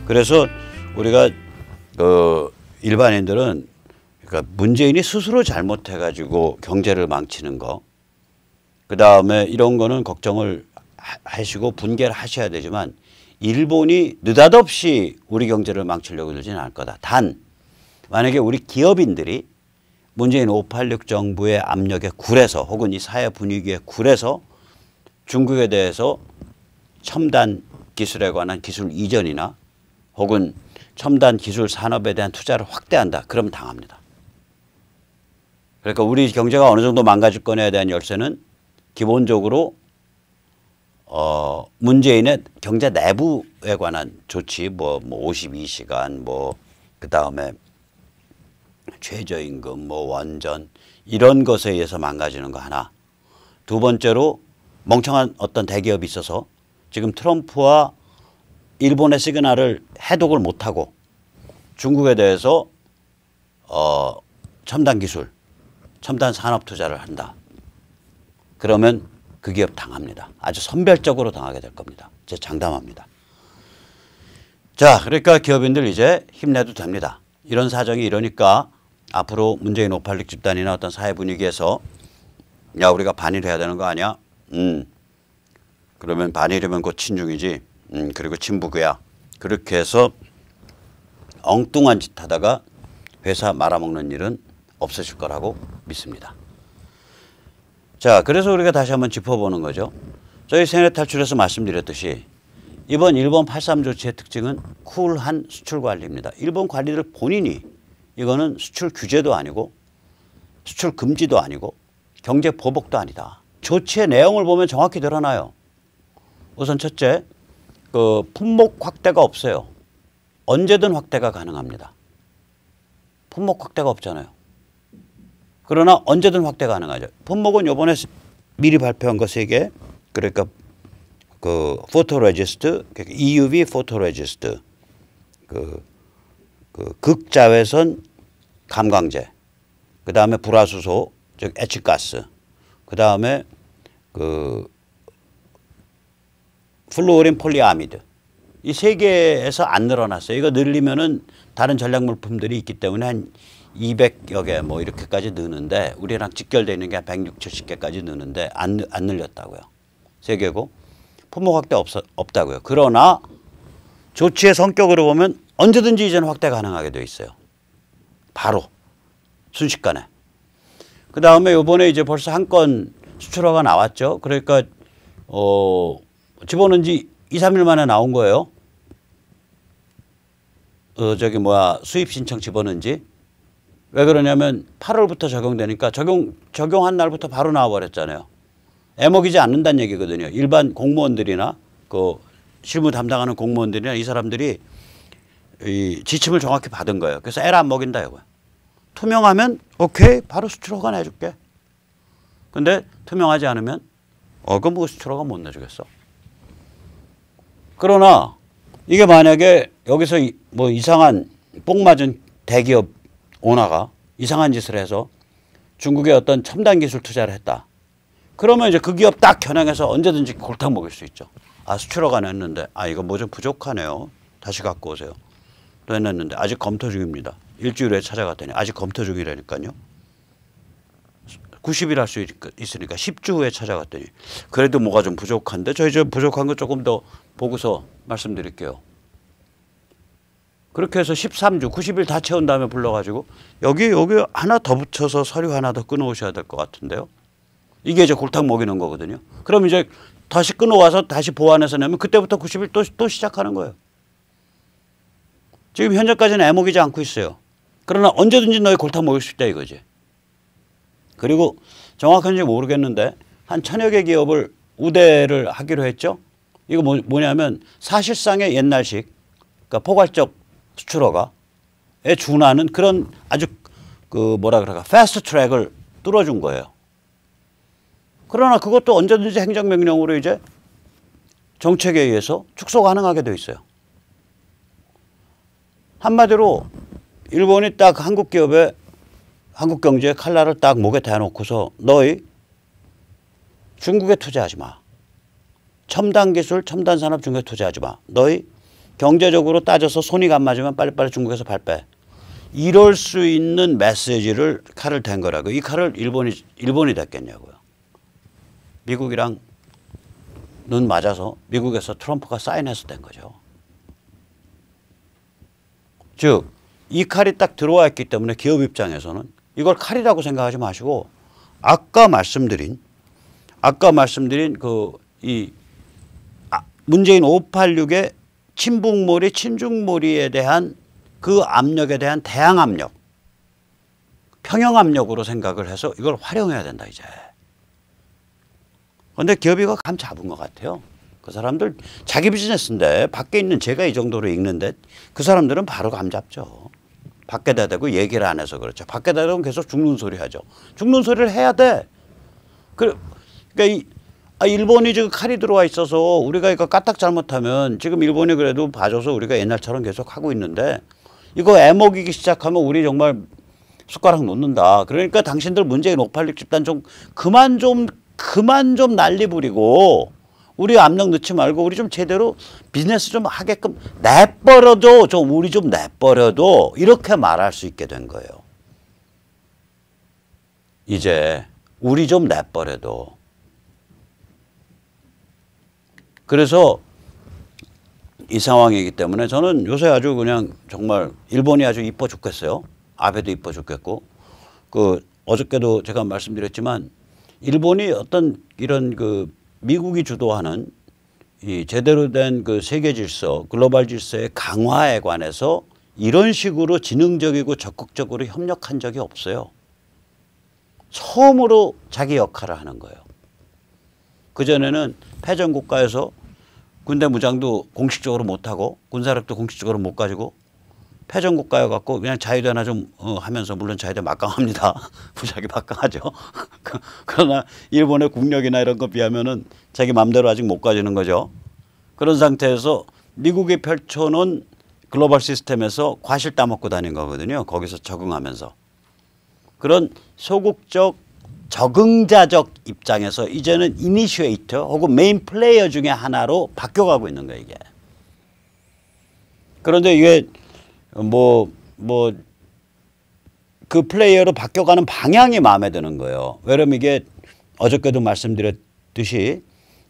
그래서 우리가 일반인들은 그러니까 문재인이 스스로 잘못해가지고 경제를 망치는 거, 그 다음에 이런 거는 걱정을 하시고 분개를 하셔야 되지만 일본이 느닷없이 우리 경제를 망치려고 들지는 않을 거다. 단 만약에 우리 기업인들이 문재인 586 정부의 압력에 굴해서 혹은 이 사회 분위기에 굴해서 중국에 대해서 첨단 기술에 관한 기술 이전이나 혹은 첨단 기술 산업에 대한 투자를 확대한다. 그러면 당합니다. 그러니까 우리 경제가 어느 정도 망가질 거냐에 대한 열쇠는 기본적으로 문재인의 경제 내부에 관한 조치, 뭐 52시간, 그 다음에 최저임금, 원전 이런 것에 의해서 망가지는 거 하나. 두 번째로 멍청한 어떤 대기업이 있어서 지금 트럼프와 일본의 시그널을 해독을 못하고 중국에 대해서 첨단 기술, 첨단 산업 투자를 한다. 그러면 그 기업 당합니다. 아주 선별적으로 당하게 될 겁니다. 제가 장담합니다. 자, 그러니까 기업인들 이제 힘내도 됩니다. 이런 사정이 이러니까 앞으로 문재인 586 집단이나 어떤 사회 분위기에서 야, 우리가 반일해야 되는 거 아니야? 그러면 반일이면 곧 친중이지. 그리고 친북이야. 그렇게 해서 엉뚱한 짓 하다가 회사 말아먹는 일은 없어질 거라고 믿습니다. 자, 그래서 우리가 다시 한번 짚어보는 거죠. 저희 세뇌 탈출에서 말씀드렸듯이 이번 일본 8.3 조치의 특징은 쿨한 수출 관리입니다. 일본 관리들 본인이 이거는 수출 규제도 아니고 수출 금지도 아니고 경제 보복도 아니다. 조치의 내용을 보면 정확히 드러나요. 우선 첫째, 품목 확대가 없어요. 언제든 확대가 가능합니다. 품목 확대가 없잖아요. 그러나 언제든 확대 가능하죠. 품목은 요번에 미리 발표한 거 3개. 그러니까 포토레지스트, EUV 포토레지스트, 극자외선 감광제, 그 다음에 불화수소, 즉 에치가스, 그 다음에 플루오린 폴리아미드. 이 3개에서 안 늘어났어요. 이거 늘리면은 다른 전략 물품들이 있기 때문에 한 200여 개 이렇게까지 느는데 우리랑 직결되어 있는 게 한 160, 70개까지 느는데 안 늘렸다고요. 3개고 품목 확대 없다고요. 그러나 조치의 성격으로 보면 언제든지 이제는 확대 가능하게 되어 있어요. 바로 순식간에. 그 다음에 요번에 이제 벌써 한 건 수출허가 나왔죠. 그러니까 집어넣은 지 2, 3일 만에 나온 거예요. 수입 신청 집어넣은 지. 왜 그러냐면 8월부터 적용되니까 적용한 날부터 바로 나와버렸잖아요. 애먹이지 않는다는 얘기거든요. 일반 공무원들이나 실무 담당하는 공무원들이나 이 사람들이 이 지침을 정확히 받은 거예요. 그래서 애를 안 먹인다 이거예요. 투명하면 오케이 바로 수출허가 내줄게. 근데 투명하지 않으면 그럼 뭐 수출허가 못 내주겠어. 그러나 이게 만약에 여기서 이상한 뽕 맞은 대기업 오너가 이상한 짓을 해서 중국의 어떤 첨단 기술 투자를 했다. 그러면 이제 그 기업 딱 겨냥해서 언제든지 골탕 먹일 수 있죠. 수출허가 냈는데 이거 뭐 좀 부족하네요. 다시 갖고 오세요. 또 해냈는데 아직 검토 중입니다. 일주일 후에 찾아갔더니 아직 검토 중이라니까요. 90일 할 수 있으니까 10주 후에 찾아갔더니 그래도 뭐가 좀 부족한데 저희 좀 부족한 거 조금 더 보고서 말씀드릴게요. 그렇게 해서 13주 90일 다 채운 다음에 불러가지고 여기 하나 더 붙여서 서류 하나 더 끊어오셔야 될 것 같은데요. 이게 이제 골탕 먹이는 거거든요. 그럼 이제 다시 끊어와서 다시 보완해서 내면 그때부터 90일 또 시작하는 거예요. 지금 현재까지는 애먹이지 않고 있어요. 그러나 언제든지 너희 골탕 먹일 수 있다 이거지. 그리고 정확한지 모르겠는데 한 1000여 개 기업을 우대를 하기로 했죠. 이거 뭐냐면 사실상의 옛날식 그러니까 포괄적 수출허가에 준하는 그런 아주 패스트 트랙을 뚫어준 거예요. 그러나 그것도 언제든지 행정명령으로 이제 정책에 의해서 축소 가능하게 돼 있어요. 한마디로 일본이 딱 한국 기업에 한국 경제의 칼날을 딱 목에 대놓고서 너희 중국에 투자하지 마. 첨단 기술, 첨단 산업 중국에 투자하지 마. 너희 경제적으로 따져서 손이 안 맞으면 빨리빨리 중국에서 발 빼. 이럴 수 있는 메시지를 칼을 댄 거라고. 이 칼을 일본이 댔겠냐고요. 미국이랑 눈 맞아서 미국에서 트럼프가 사인해서 된 거죠. 즉 이 칼이 딱 들어와 있기 때문에 기업 입장에서는 이걸 칼이라고 생각하지 마시고 아까 말씀드린 문재인 586의 친북몰이 친중몰이에 대한 그 압력에 대한 대항 압력, 평형 압력으로 생각을 해서 이걸 활용해야 된다 이제. 그런데 기업이 감 잡은 것 같아요. 그 사람들 자기 비즈니스인데 밖에 있는 제가 이 정도로 읽는데 그 사람들은 바로 감 잡죠. 밖에다 대고 얘기를 안 해서 그렇죠. 밖에다 대고 계속 죽는 소리 하죠. 죽는 소리를 해야 돼. 그러니까 일본이 지금 칼이 들어와 있어서 우리가 이거 까딱 잘못하면 지금 일본이 그래도 봐줘서 우리가 옛날처럼 계속 하고 있는데 이거 애먹이기 시작하면 우리 정말 숟가락 놓는다. 그러니까 당신들 문재인 586 집단 좀 그만 좀 난리 부리고 우리 압력 넣지 말고 우리 좀 제대로 비즈니스 좀 하게끔 내버려도 좀 우리 좀 내버려도 이렇게 말할 수 있게 된 거예요. 이제 우리 좀 내버려도. 그래서 이 상황이기 때문에 저는 요새 아주 그냥 정말 일본이 아주 이뻐 죽겠어요. 아베도 이뻐 죽겠고 어저께도 제가 말씀드렸지만 일본이 어떤 이런 미국이 주도하는 이 제대로 된 세계 질서, 글로벌 질서의 강화에 관해서 이런 식으로 지능적이고 적극적으로 협력한 적이 없어요. 처음으로 자기 역할을 하는 거예요. 그전에는 패전 국가에서 군대 무장도 공식적으로 못하고 군사력도 공식적으로 못 가지고 패전 국가여갖고 그냥 자유대나 좀 하면서 물론 자유대 막강합니다. 무지하게 막강하죠. 그러나 일본의 국력이나 이런 거 비하면은 자기 마음대로 아직 못 가지는 거죠. 그런 상태에서 미국이 펼쳐놓은 글로벌 시스템에서 과실 따먹고 다닌 거거든요. 거기서 적응하면서. 그런 소극적 적응자적 입장에서 이제는 이니시에이터 혹은 메인 플레이어 중에 하나로 바뀌어가고 있는 거예요. 이게. 그런데 이게 그 플레이어로 바뀌어가는 방향이 마음에 드는 거예요. 왜냐면 이게 어저께도 말씀드렸듯이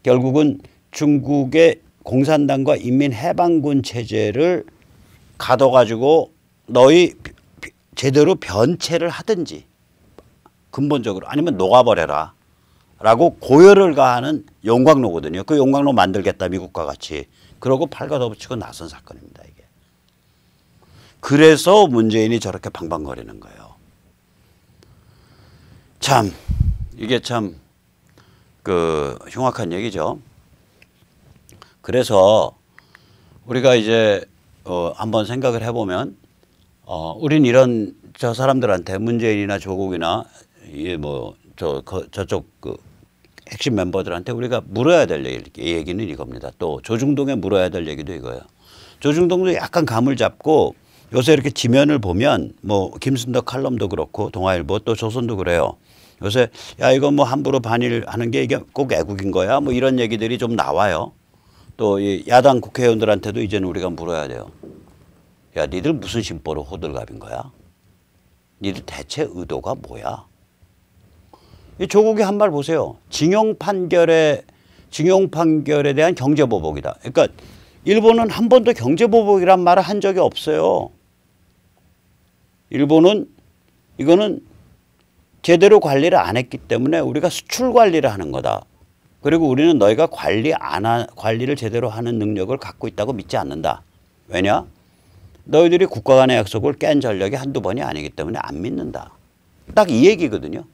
결국은 중국의 공산당과 인민해방군 체제를 가둬가지고 너희 제대로 변체를 하든지 근본적으로 아니면 녹아버려라 라고 고열을 가하는 용광로거든요. 그 용광로 만들겠다 미국과 같이. 그러고 팔과 덮치고 나선 사건입니다. 이게. 그래서 문재인이 저렇게 방방거리는 거예요. 참 이게 참 흉악한 얘기죠. 그래서 우리가 이제 한번 생각을 해보면 우린 이런 저 사람들한테 문재인이나 조국이나 저쪽 핵심 멤버들한테 우리가 물어야 될 얘기는 이겁니다. 또 조중동에 물어야 될 얘기도 이거예요. 조중동도 약간 감을 잡고 요새 이렇게 지면을 보면 김순덕 칼럼도 그렇고 동아일보 또 조선도 그래요. 요새 야 이거 함부로 반일하는 게 이게 꼭 애국인 거야 이런 얘기들이 좀 나와요. 또 이 야당 국회의원들한테도 이제는 우리가 물어야 돼요. 야 니들 무슨 심보로 호들갑인 거야? 니들 대체 의도가 뭐야? 이 조국이 한 말 보세요. 징용 판결에 대한 경제보복이다. 그러니까 일본은 한 번도 경제보복이란 말을 한 적이 없어요. 일본은 이거는 제대로 관리를 안 했기 때문에 우리가 수출 관리를 하는 거다. 그리고 우리는 너희가 관리를 제대로 하는 능력을 갖고 있다고 믿지 않는다. 왜냐? 너희들이 국가 간의 약속을 깬 전력이 한두 번이 아니기 때문에 안 믿는다. 딱 이 얘기거든요.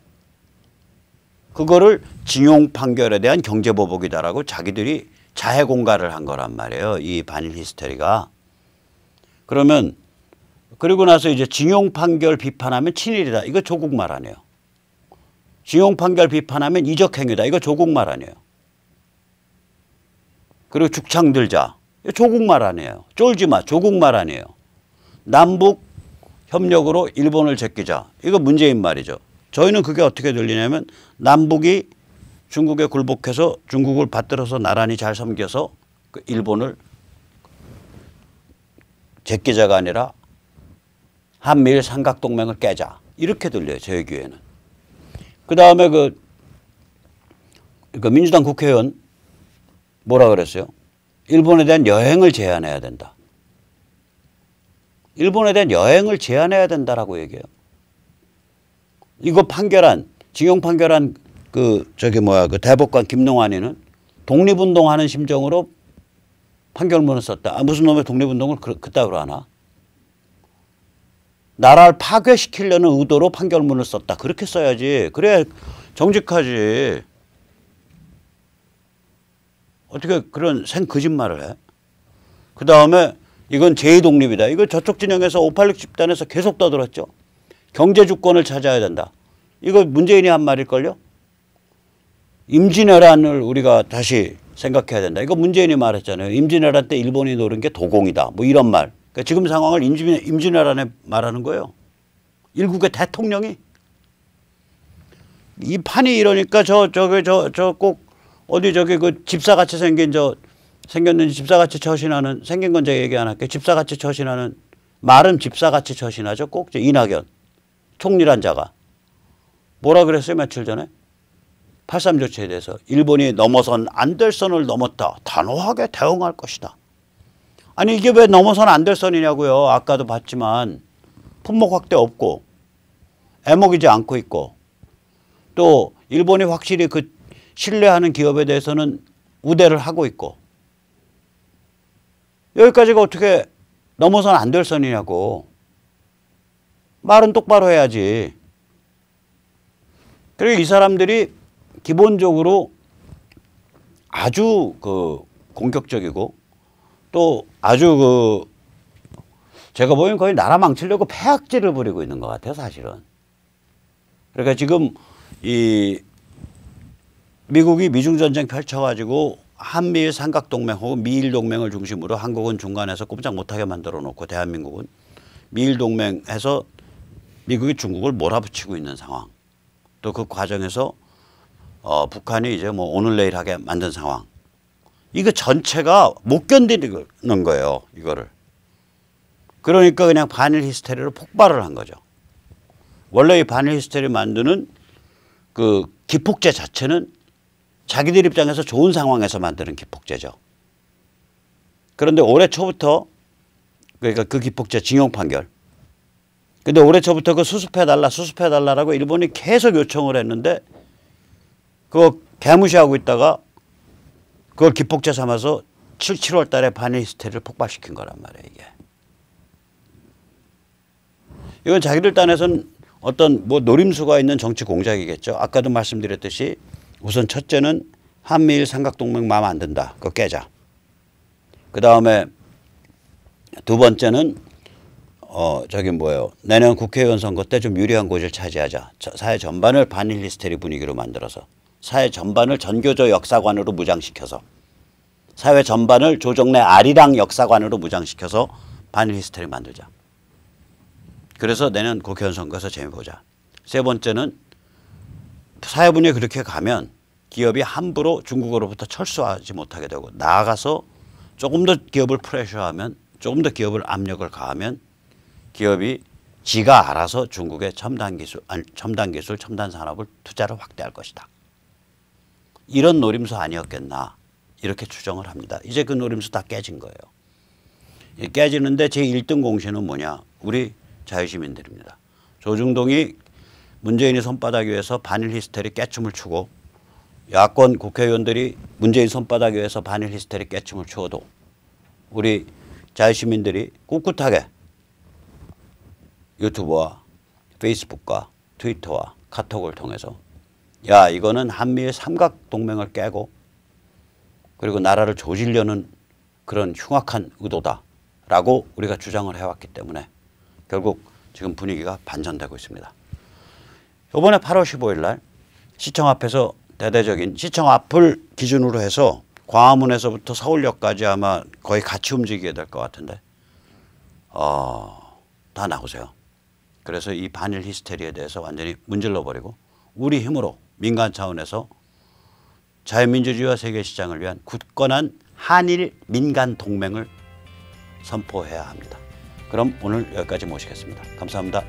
그거를 징용 판결에 대한 경제보복이다라고 자기들이 자해 공갈을 한 거란 말이에요. 이 반일 히스테리가. 그러면 그리고 나서 이제 징용 판결 비판하면 친일이다. 이거 조국 말 아니에요. 징용 판결 비판하면 이적행위다. 이거 조국 말 아니에요. 그리고 죽창 들자. 이거 조국 말 아니에요. 쫄지 마. 조국 말 아니에요. 남북 협력으로 일본을 제끼자. 이거 문재인 말이죠. 저희는 그게 어떻게 들리냐면 남북이 중국에 굴복해서 중국을 받들어서 나란히 잘 섬겨서 일본을 제끼자가 아니라 한미일 삼각동맹을 깨자. 이렇게 들려요. 저희 귀에는. 그 다음에 그 민주당 국회의원 뭐라 그랬어요? 일본에 대한 여행을 제한해야 된다. 일본에 대한 여행을 제한해야 된다라고 얘기해요. 이거 판결한, 징용 판결한 그 대법관 김능환이는 독립운동하는 심정으로 판결문을 썼다. 아, 무슨 놈의 독립운동을 그따위로 하나? 나라를 파괴시키려는 의도로 판결문을 썼다. 그렇게 써야지. 그래야 정직하지. 어떻게 그런 생거짓말을 해? 그 다음에 이건 제2독립이다. 이거 저쪽 진영에서 586 집단에서 계속 떠들었죠. 경제주권을 찾아야 된다. 이거 문재인이 한 말일걸요? 임진왜란을 우리가 다시 생각해야 된다. 이거 문재인이 말했잖아요. 임진왜란 때 일본이 노린 게 도공이다. 뭐 이런 말. 그러니까 지금 상황을 임진왜란에 말하는 거예요. 일국의 대통령이. 이 판이 이러니까 저 꼭 어디 그 집사같이 생겼는지 집사같이 처신하는, 생긴 건 제가 얘기 안 할게요. 집사같이 처신하는, 말은 집사같이 처신하죠. 꼭 이낙연 총리란 자가 뭐라 그랬어요 며칠 전에? 8.3 조치에 대해서 일본이 넘어선 안 될 선을 넘었다. 단호하게 대응할 것이다. 아니 이게 왜 넘어선 안 될 선이냐고요. 아까도 봤지만 품목 확대 없고 애먹이지 않고 있고 또 일본이 확실히 그 신뢰하는 기업에 대해서는 우대를 하고 있고 여기까지가 어떻게 넘어선 안 될 선이냐고. 말은 똑바로 해야지. 그리고 이 사람들이 기본적으로 아주 그 공격적이고 또 아주 제가 보기엔 거의 나라 망치려고 폐악질을 부리고 있는 것 같아요, 사실은. 그러니까 지금 이 미국이 미중전쟁 펼쳐가지고 한미일 삼각동맹 혹은 미일동맹을 중심으로 한국은 중간에서 꼼짝 못하게 만들어 놓고 대한민국은 미일동맹에서 미국이 중국을 몰아붙이고 있는 상황. 또 그 과정에서 북한이 이제 뭐 오늘 내일 하게 만든 상황. 이거 전체가 못 견디는 거예요, 이거를. 그러니까 그냥 반일 히스테리로 폭발을 한 거죠. 원래 이 반일 히스테리 만드는 그 기폭제 자체는 자기들 입장에서 좋은 상황에서 만드는 기폭제죠. 그런데 올해 초부터 그러니까 그 기폭제 징용 판결. 근데 올해 초부터 그 수습해달라라고 일본이 계속 요청을 했는데 그거 개무시하고 있다가 그걸 기폭제 삼아서 7월 달에 반일 히스테리를 폭발시킨 거란 말이에요, 이게. 이건 자기들 딴에서는 어떤 뭐 노림수가 있는 정치 공작이겠죠. 아까도 말씀드렸듯이 우선 첫째는 한미일 삼각동맹 마음에 안 든다. 그거 깨자. 그 다음에 두 번째는 내년 국회의원 선거 때 좀 유리한 곳을 차지하자. 사회 전반을 반일 히스테리 분위기로 만들어서 사회 전반을 전교조 역사관으로 무장시켜서 사회 전반을 조정래 아리랑 역사관으로 무장시켜서 반일 히스테리 만들자. 그래서 내년 국회의원 선거에서 재미보자. 세 번째는 사회분이 그렇게 가면 기업이 함부로 중국으로부터 철수하지 못하게 되고 나아가서 조금 더 기업을 프레셔하면 조금 더 기업을 압력을 가하면 기업이 지가 알아서 중국의 첨단 기술, 첨단 산업을 투자를 확대할 것이다. 이런 노림수 아니었겠나 이렇게 추정을 합니다. 이제 그 노림수 다 깨진 거예요. 깨지는데 제1등 공신은 뭐냐? 우리 자유시민들입니다. 조중동이 문재인이 손바닥 위에서 반일 히스테리 깨춤을 추고 야권 국회의원들이 문재인 손바닥 위에서 반일 히스테리 깨춤을 추어도 우리 자유시민들이 꿋꿋하게 유튜브와 페이스북과 트위터와 카톡을 통해서 야 이거는 한미일 삼각동맹을 깨고 그리고 나라를 조지려는 그런 흉악한 의도다라고 우리가 주장을 해왔기 때문에 결국 지금 분위기가 반전되고 있습니다. 이번에 8월 15일 날 시청 앞에서 대대적인 시청 앞을 기준으로 해서 광화문에서부터 서울역까지 아마 거의 같이 움직이게 될 것 같은데 다 나오세요. 그래서 이 반일 히스테리에 대해서 완전히 문질러버리고 우리 힘으로 민간 차원에서 자유민주주의와 세계시장을 위한 굳건한 한일 민간 동맹을 선포해야 합니다. 그럼 오늘 여기까지 모시겠습니다. 감사합니다.